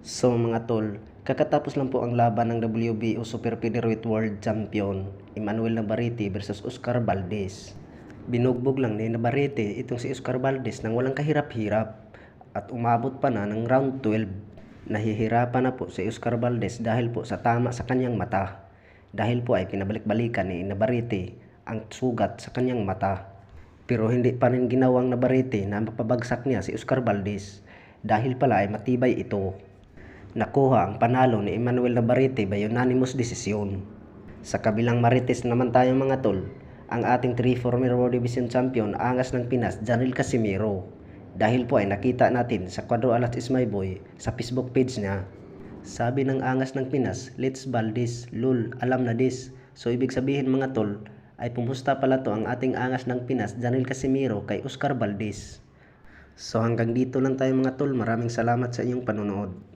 So mga tol, kakatapos lang po ang laban ng WBO Super Featherweight World Champion Emmanuel Navarrete versus Oscar Valdez. Binugbog lang ni Navarrete itong si Oscar Valdez nang walang kahirap-hirap at umabot pa na ng round 12. Nahihirapan na po si Oscar Valdez dahil po sa tama sa kanyang mata. Dahil po ay pinabalik-balikan ni Navarrete ang sugat sa kanyang mata. Pero hindi pa rin ginawang Navarrete na mapabagsak niya si Oscar Valdez dahil pala ay matibay ito. Nakuha ang panalo ni Emmanuel Navarrete by unanimous decision. Sa kabilang marites naman tayo mga tol, ang ating 3 former World Division Champion Angas ng Pinas, Janril Casimiro. Dahil po ay nakita natin sa Cuadro Alas is my boy sa Facebook page niya. Sabi ng Angas ng Pinas, let's Valdez, lul, alam na this. So ibig sabihin mga tol, ay pumusta pala to ang ating Angas ng Pinas, Janril Casimiro kay Oscar Valdez. So hanggang dito lang tayo mga tol, maraming salamat sa inyong panonood.